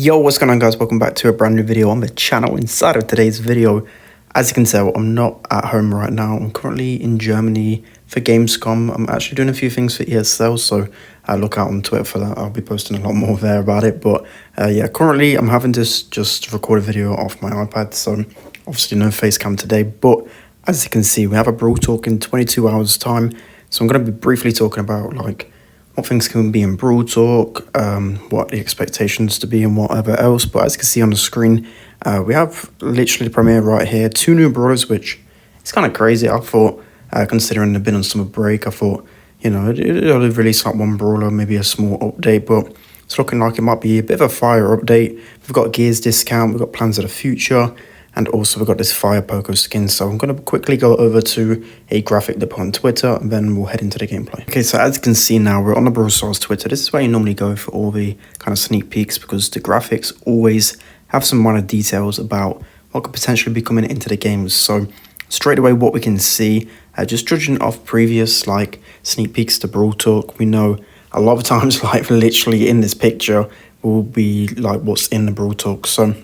Yo, what's going on, guys? Welcome back to a brand new video on the channel. Inside of today's video, as you can tell, I'm not at home right now. I'm currently in Germany for Gamescom. I'm actually doing a few things for ESL, so look out on Twitter for that. I'll be posting a lot more there about it. But yeah, currently I'm having to just record a video off my iPad, so obviously no face cam today. But as you can see, we have a Brawl talk in 22 hours time. So I'm going to be briefly talking about like what things can be in Brawl talk, what the expectations to be and whatever else. But as you can see on the screen, we have literally the premiere right here. 2 new Brawlers, which is kind of crazy. I thought, considering they've been on summer break, I thought, you know, it'll release like one Brawler, maybe a small update. But it's looking like it might be a bit of a fire update. We've got Gears discount, we've got plans of the future. And also we've got this Fire Poco skin. So I'm going to quickly go over to a graphic they put on Twitter, and then we'll head into the gameplay. Okay, so as you can see now, we're on the Brawl Stars Twitter. This is where you normally go for all the kind of sneak peeks, because the graphics always have some minor details about what could potentially be coming into the games. So straight away, what we can see, just judging off previous like sneak peeks to Brawl Talk, we know a lot of times like literally in this picture will be like what's in the Brawl Talk. So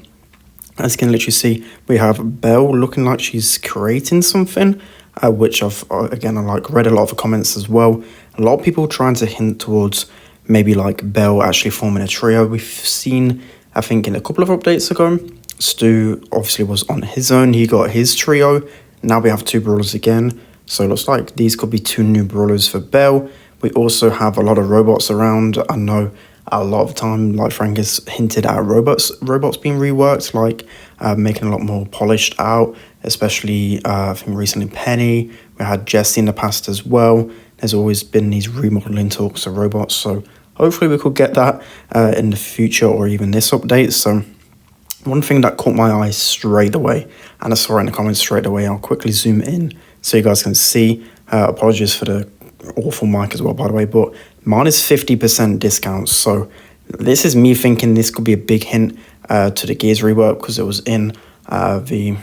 as you can literally see, we have Belle looking like she's creating something, which I've, again, I like read a lot of the comments as well. A lot of people trying to hint towards maybe like Belle actually forming a trio. We've seen, I think in a couple of updates ago, Stu obviously was on his own. He got his trio. Now we have 2 Brawlers again. So it looks like these could be 2 new Brawlers for Belle. We also have a lot of robots around. I know a lot of time, like Frank has hinted at robots being reworked, like making a lot more polished out, especially I think recently Penny. We had Jesse in the past as well. There's always been these remodeling talks of robots, so hopefully we could get that in the future or even this update. So one thing that caught my eye straight away, and I saw it in the comments straight away, I'll quickly zoom in so you guys can see. Apologies for the awful mic as well, by the way, but mine is 50% discounts. So this is me thinking this could be a big hint to the Gears rework, because it was in the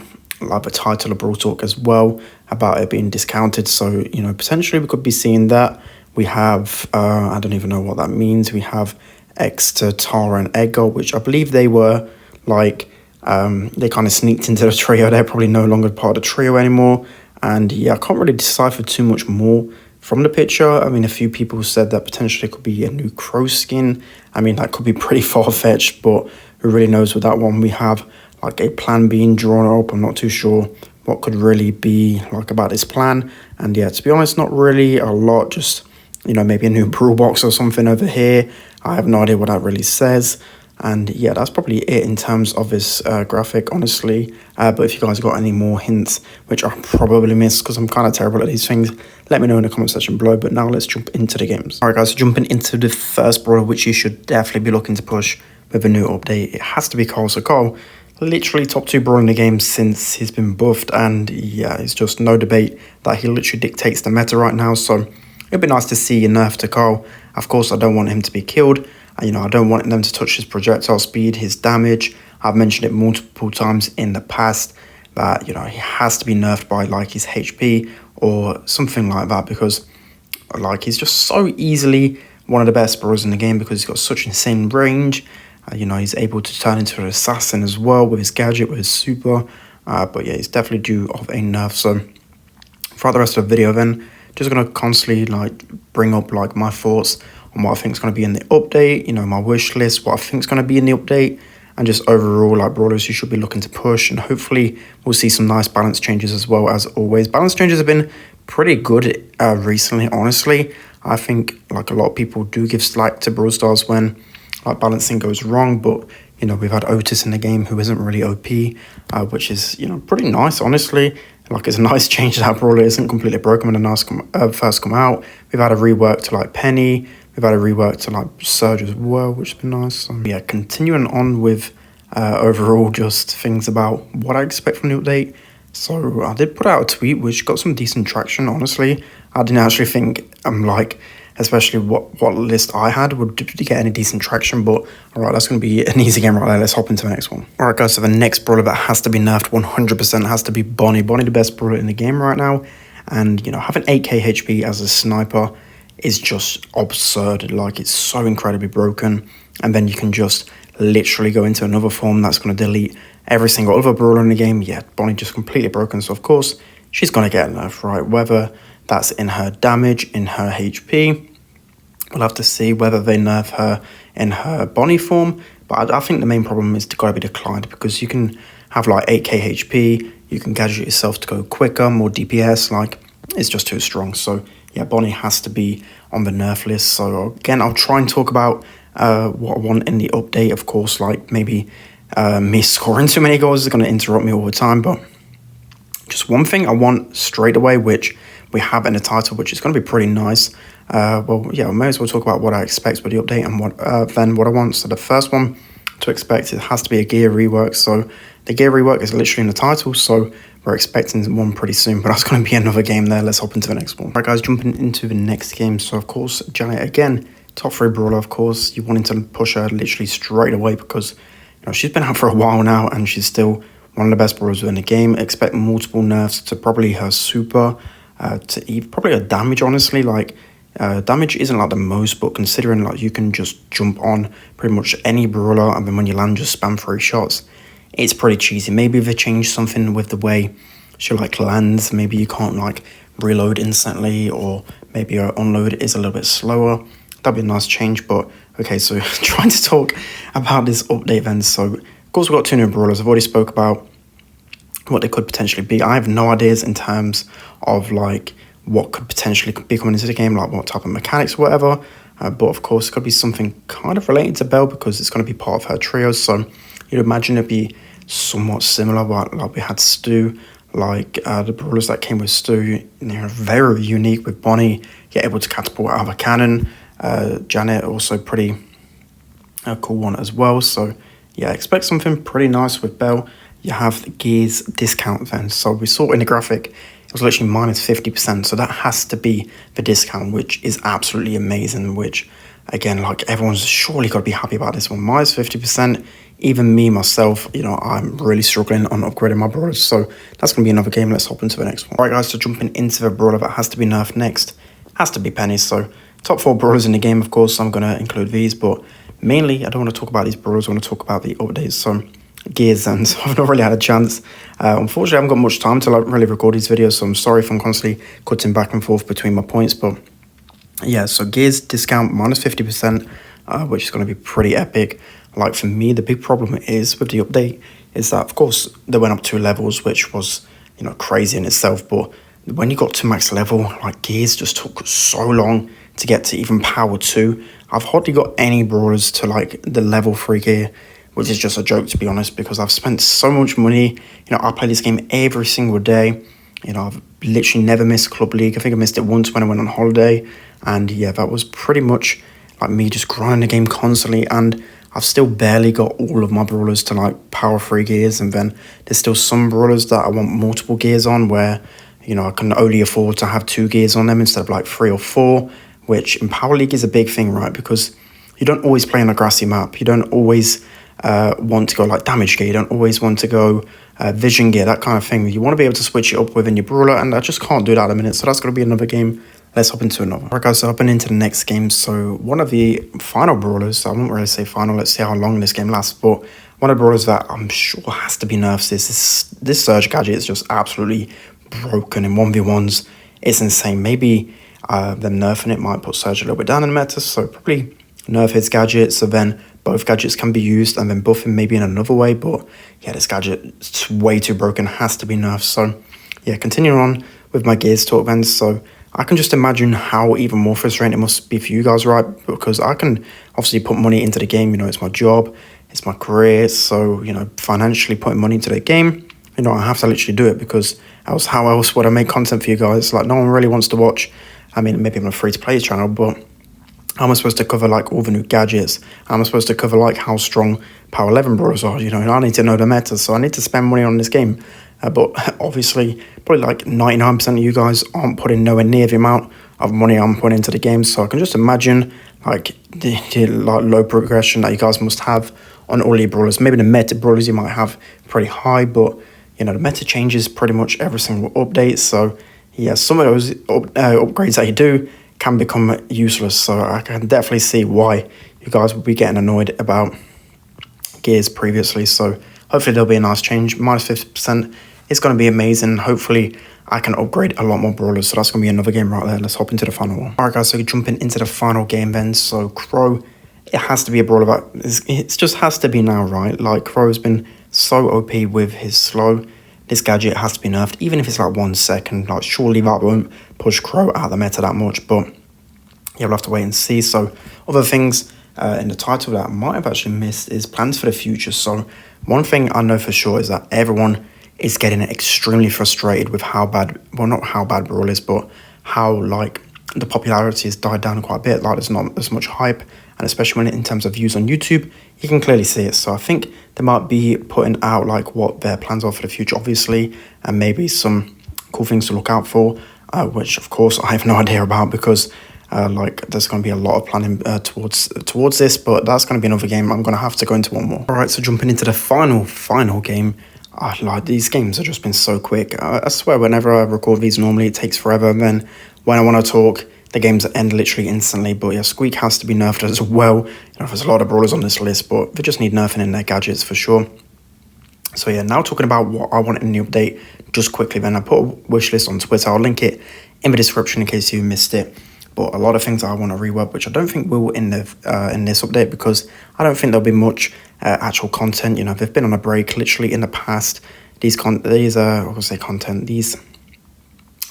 title of Brawl Talk as well about it being discounted. So, you know, potentially we could be seeing that. We have I don't even know what that means. We have Exeter, Tara and Edgar, which I believe they were like they kind of sneaked into the trio. They're probably no longer part of the trio anymore. And yeah, I can't really decipher too much more from the picture. I mean, a few people said that potentially it could be a new Crow skin. I mean, that could be pretty far-fetched, but who really knows with that one. We have like a plan being drawn up. I'm not too sure what could really be like about this plan. And yeah, to be honest, not really a lot. Just, you know, maybe a new Brawl box or something over here. I have no idea what that really says. And yeah, that's probably it in terms of this graphic, honestly. But if you guys got any more hints, which I probably missed because I'm kind of terrible at these things, let me know in the comment section below. But now let's jump into the games. All right, guys, so jumping into the first brawler, which you should definitely be looking to push with a new update. It has to be Karl. So Karl, literally top 2 brawler in the game since he's been buffed. And yeah, it's just no debate that he literally dictates the meta right now. So it'd be nice to see a nerf to Karl. Of course, I don't want him to be killed. You know, I don't want them to touch his projectile speed, his damage. I've mentioned it multiple times in the past that, you know, he has to be nerfed by like his HP or something like that, because like he's just so easily one of the best brawlers in the game because he's got such insane range. You know, he's able to turn into an assassin as well with his gadget, with his super. But yeah, he's definitely due of a nerf. So throughout the rest of the video then, just going to constantly like bring up like my thoughts on what I think is going to be in the update, you know, my wish list, what I think is going to be in the update, and just overall like brawlers you should be looking to push. And hopefully we'll see some nice balance changes as well. As always, balance changes have been pretty good recently, honestly. I think like a lot of people do give slack to Brawl Stars when like balancing goes wrong, but you know, we've had Otis in the game who isn't really OP, which is, you know, pretty nice, honestly. Like, it's a nice change that Brawler isn't completely broken when the first come out. We've had a rework to like Penny. We've had a rework to like Surge as well, which has been nice. So yeah, continuing on with overall just things about what I expect from the update. So I did put out a tweet which got some decent traction, honestly. I didn't actually think like, especially what list I had would get any decent traction, but all right, that's going to be an easy game right there. Let's hop into the next one. All right, guys, so the next brawler that has to be nerfed 100% has to be Bonnie. Bonnie, the best brawler in the game right now, and you know, having 8k HP as a sniper is just absurd. Like, it's so incredibly broken, and then you can just literally go into another form that's going to delete every single other brawler in the game, yeah, Bonnie just completely broken. So of course, she's going to get a nerf, right? Whether that's in her damage, in her HP, we'll have to see whether they nerf her in her Bonnie form. But I think the main problem is got to be declined, because you can have like 8k HP, you can gadget yourself to go quicker, more DPS, like it's just too strong. So yeah, Bonnie has to be on the nerf list. So again, I'll try and talk about what I want in the update. Of course, like maybe me scoring too many goals is going to interrupt me all the time, but just one thing I want straight away, which we have in the title, which is going to be pretty nice. Well, yeah, I may as well talk about what I expect with the update and then what I want. So the first one to expect, it has to be a gear rework. So the gear rework is literally in the title, so we're expecting one pretty soon, but that's going to be another game there. Let's hop into the next one. Right, guys, jumping into the next game. So of course, Janet again, top 3 brawler. Of course, you wanted to push her literally straight away, because she's been out for a while now and she's still one of the best brawlers in the game. Expect multiple nerfs to probably her super, to probably her damage, honestly. Like, damage isn't like the most, but considering like you can just jump on pretty much any brawler and then when you land just spam 3 shots, it's pretty cheesy. Maybe if they change something with the way she like lands, maybe you can't like reload instantly, or maybe her unload is a little bit slower. That'd be a nice change. But okay, so trying to talk about this update then. So of course we've got 2 new brawlers. I've already spoke about what they could potentially be. I have no ideas in terms of like what could potentially be coming into the game, like what type of mechanics or whatever. But of course, it could be something kind of related to Belle, because it's going to be part of her trio. So you'd imagine it'd be somewhat similar. Like we had Stu, like the brawlers that came with Stu, very unique with Bonnie. You're able to catapult out of a cannon. Janet, also pretty cool one as well. So yeah, expect something pretty nice with Belle. You have the gears discount then. So we saw in the graphic, it was literally minus 50%. So that has to be the discount, which is absolutely amazing. Which, again, like everyone's surely got to be happy about this one. Minus 50%. Even me, myself, I'm really struggling on upgrading my brawlers. So that's going to be another game. Let's hop into the next one. All right, guys, so jumping into the brawler that has to be nerfed next, has to be Penny. So top 4 brawlers in the game, of course, I'm going to include these. But mainly, I don't want to talk about these brawlers. I want to talk about the updates. So gears, and so I've not really had a chance. Unfortunately, I haven't got much time to like really record these videos, so I'm sorry if I'm constantly cutting back and forth between my points. But yeah, so gears discount minus 50%, which is going to be pretty epic. Like for me, the big problem is with the update is that of course they went up 2 levels, which was crazy in itself. But when you got to max level, like gears just took so long to get to even power 2. I've hardly got any brawlers to like the level 3 gear, which is just a joke, to be honest, because I've spent so much money. I play this game every single day. I've literally never missed Club League. I think I missed it once when I went on holiday. And yeah, that was pretty much like me just grinding the game constantly. And I've still barely got all of my brawlers to like power 3 gears. And then there's still some brawlers that I want multiple gears on, where, I can only afford to have 2 gears on them instead of like 3 or 4, which in Power League is a big thing, right? Because you don't always play on a grassy map. You don't always want to go like damage gear. You don't always want to go vision gear, that kind of thing. You want to be able to switch it up within your brawler, and I just can't do that at a minute. So that's going to be another game. Let's hop into another. All right, guys, so hopping into the next game. So one of the final brawlers, I won't really say final, let's see how long this game lasts, but one of the brawlers that I'm sure has to be nerfed is this Surge gadget is just absolutely broken in 1v1s. It's insane. Maybe them nerfing it might put Surge a little bit down in the meta, so probably nerf his gadget, so then both gadgets can be used, and then buff him maybe in another way. But yeah, this gadget is way too broken, has to be nerfed. So yeah, continuing on with my gears talk then. So I can just imagine how even more frustrating it must be for you guys, right? Because I can obviously put money into the game. It's my job, it's my career. So, financially putting money into the game, I have to literally do it, because else, how else would I make content for you guys? Like, no one really wants to watch. I mean, maybe I'm a free-to-play channel, but how am I supposed to cover like all the new gadgets? How am I supposed to cover like how strong Power 11 brawlers are? And I need to know the meta, so I need to spend money on this game. But obviously, probably like 99% of you guys aren't putting nowhere near the amount of money I'm putting into the game. So I can just imagine like the like low progression that you guys must have on all your brawlers. Maybe the meta brawlers you might have pretty high, but the meta changes pretty much every single update. So yeah, some of those upgrades that you do can become useless. So I can definitely see why you guys will be getting annoyed about gears previously, so hopefully there'll be a nice change. Minus 50%, it's going to be amazing. Hopefully I can upgrade a lot more brawlers, so that's going to be another game right there. Let's hop into the final one. Alright guys, so jumping into the final game then. So Crow, it has to be a brawler that it just has to be now, right? Like, Crow's been so OP with his slow. This gadget has to be nerfed, even if it's like 1 second. Like, surely that won't push Crow out of the meta that much, but yeah, we'll have to wait and see. So other things in the title that I might have actually missed is plans for the future. So one thing I know for sure is that everyone is getting extremely frustrated with how bad, well, not how bad Brawl is, but how, like, the popularity has died down quite a bit. Like, there's not as much hype, and especially when in terms of views on YouTube, you can clearly see it. So I think they might be putting out like what their plans are for the future, obviously, and maybe some cool things to look out for, which of course I have no idea about, because like, there's going to be a lot of planning towards this, but that's going to be another game. I'm going to have to go into one more. All right, so jumping into the final game. Like, these games have just been so quick. I swear, whenever I record these, normally it takes forever. And then when I want to talk, the games end literally instantly. But yeah, Squeak has to be nerfed as well. You know, there's a lot of brawlers on this list, but they just need nerfing in their gadgets for sure. So yeah, now talking about what I want in the update, just quickly then, I put a wish list on Twitter. I'll link it in the description in case you missed it. But a lot of things I want to rework, which I don't think will in this update, because I don't think there'll be much actual content. You know, they've been on a break literally in the past. These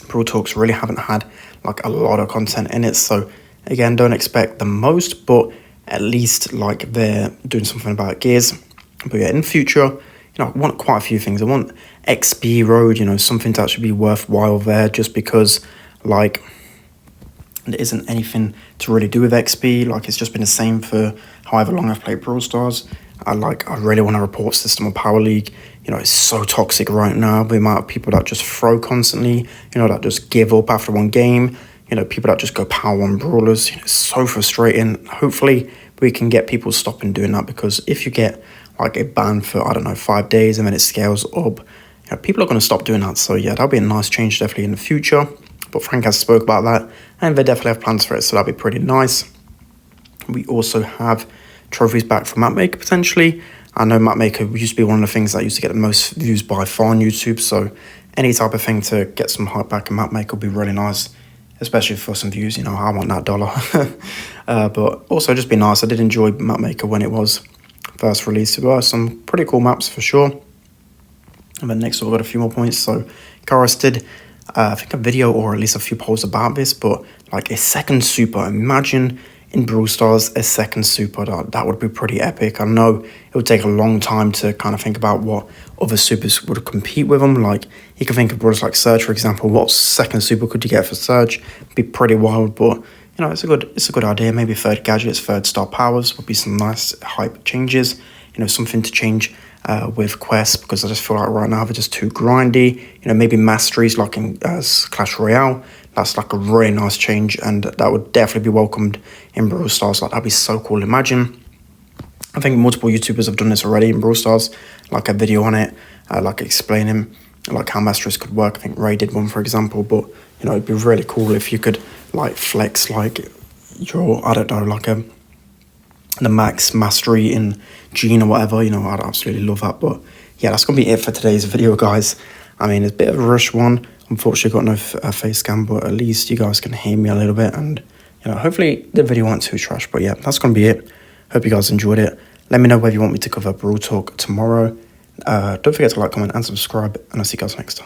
Brawl Talks really haven't had like a lot of content in it. So again, don't expect the most, but at least like they're doing something about gears. But yeah, in the future, you know, I want quite a few things. I want XP Road, you know, something to actually be worthwhile there, just because like there isn't anything to really do with XP. Like, it's just been the same for however long I've played Brawl Stars. I really want a report system of Power League. You know, it's so toxic right now. The amount of people that just throw constantly, you know, that just give up after one game. You know, people that just go power one brawlers. You know, it's so frustrating. Hopefully we can get people stopping doing that, because if you get like a ban for, I don't know, 5 days and then it scales up, you know, people are going to stop doing that. So yeah, that'll be a nice change definitely in the future. But Frank has spoke about that, and they definitely have plans for it, so that'll be pretty nice. We also have trophies back from Mapmaker, potentially. I know Mapmaker used to be one of the things that used to get the most views by far on YouTube, so any type of thing to get some hype back in Mapmaker would be really nice, especially for some views. You know, I want that dollar. But also just be nice. I did enjoy Mapmaker when it was first released. There were some pretty cool maps for sure. And then next we've got a few more points. So Karl did I think a video or at least a few polls about this, but like a second super, imagine in Brawl Stars a second super. That would be pretty epic. I know it would take a long time to kind of think about what other supers would compete with them. Like, you can think of brawlers like Surge, for example. What second super could you get for Surge? It'd be pretty wild, but you know, it's a good idea. Maybe third gadgets, third star powers would be some nice hype changes. You know, something to change with quests, because I just feel like right now they're just too grindy. You know, maybe masteries like in Clash Royale. That's like a really nice change, and that would definitely be welcomed in Brawl Stars. Like, that'd be so cool. Imagine, I think multiple YouTubers have done this already in Brawl Stars, like a video on it, like explaining like how masteries could work. I think Ray did one, for example. But you know, it'd be really cool if you could like flex like your, I don't know, like the max mastery in Gene or whatever. You know, I'd absolutely love that. But yeah, that's gonna be it for today's video, guys. I mean, it's a bit of a rush one. Unfortunately, got no face cam, but at least you guys can hear me a little bit, and you know, hopefully the video wasn't too trash. But yeah, that's gonna be it. Hope you guys enjoyed it. Let me know whether you want me to cover Brawl Talk tomorrow. Don't forget to like, comment, and subscribe, and I'll see you guys next time.